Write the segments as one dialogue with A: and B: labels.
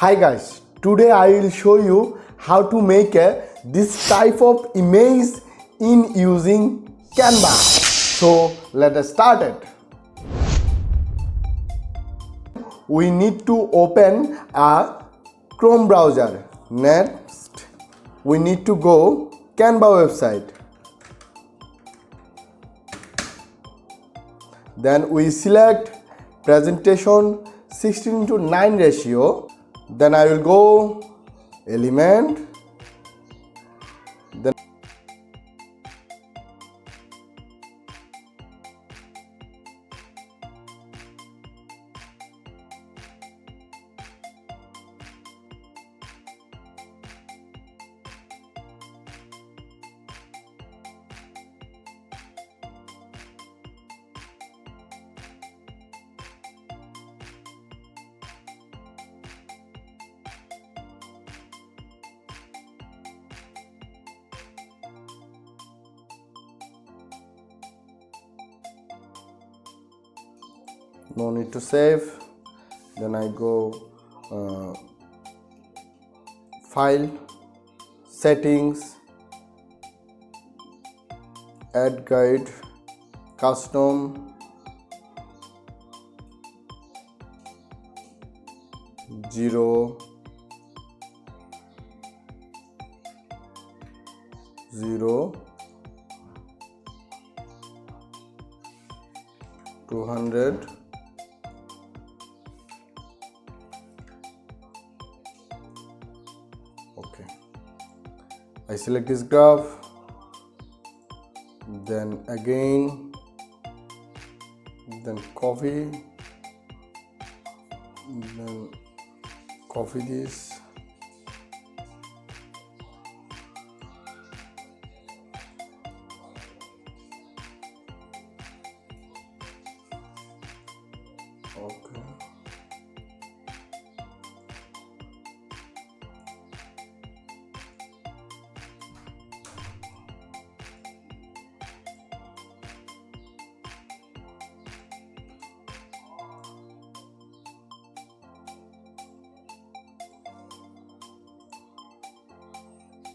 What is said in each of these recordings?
A: Hi guys, today I will show you how to make this type of image in using Canva. So let us start it. We need to open a Chrome browser. Next, we need to go Canva website. Then we select presentation 16:9 ratio. Then I will go element. Then no need to save. Then I go file, settings, add guide, custom, 0, 200. Okay, I select this graph, then again, then copy, then copy this, okay.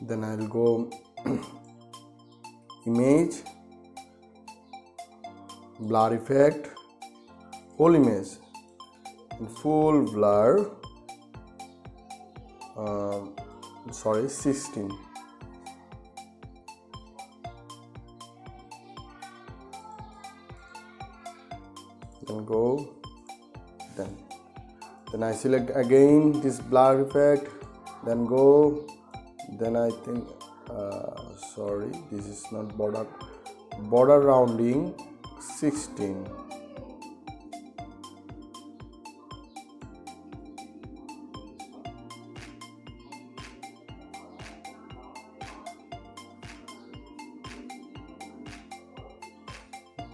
A: Then I will go image, blur effect, whole image, full blur, 16. Then go, then I select again this blur effect, then go. Then I think sorry, this is not border rounding 16.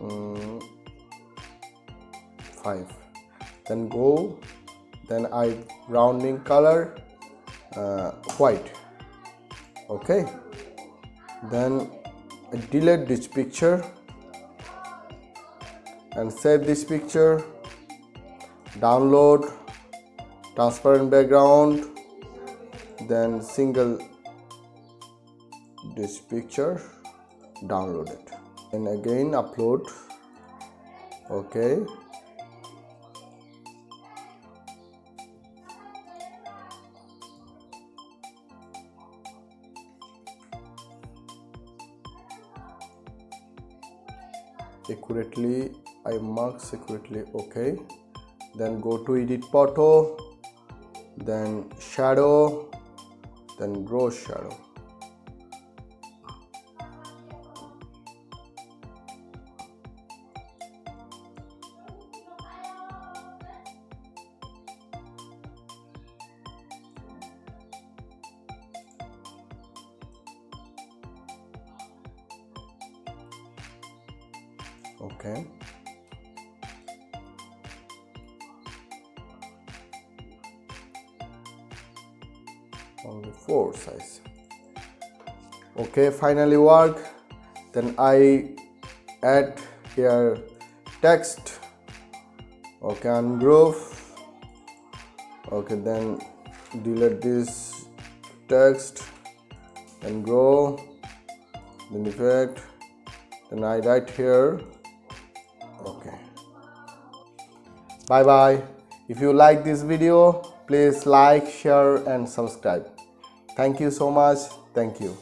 A: Mm, 5. Then go, then I rounding color white. Okay, then I delete this picture and save this picture, download, transparent background, then single this picture, download it, and again upload. Okay, accurately, I mark accurately. Okay, then go to edit photo, then shadow, then grow shadow. Okay, only 4 size. Okay, finally work. Then I add here text. Okay, ungroup. Okay, then delete this text, then go, then effect, then I write here. Okay, bye bye. If you like this video, please like, share and subscribe. Thank you so much. Thank you.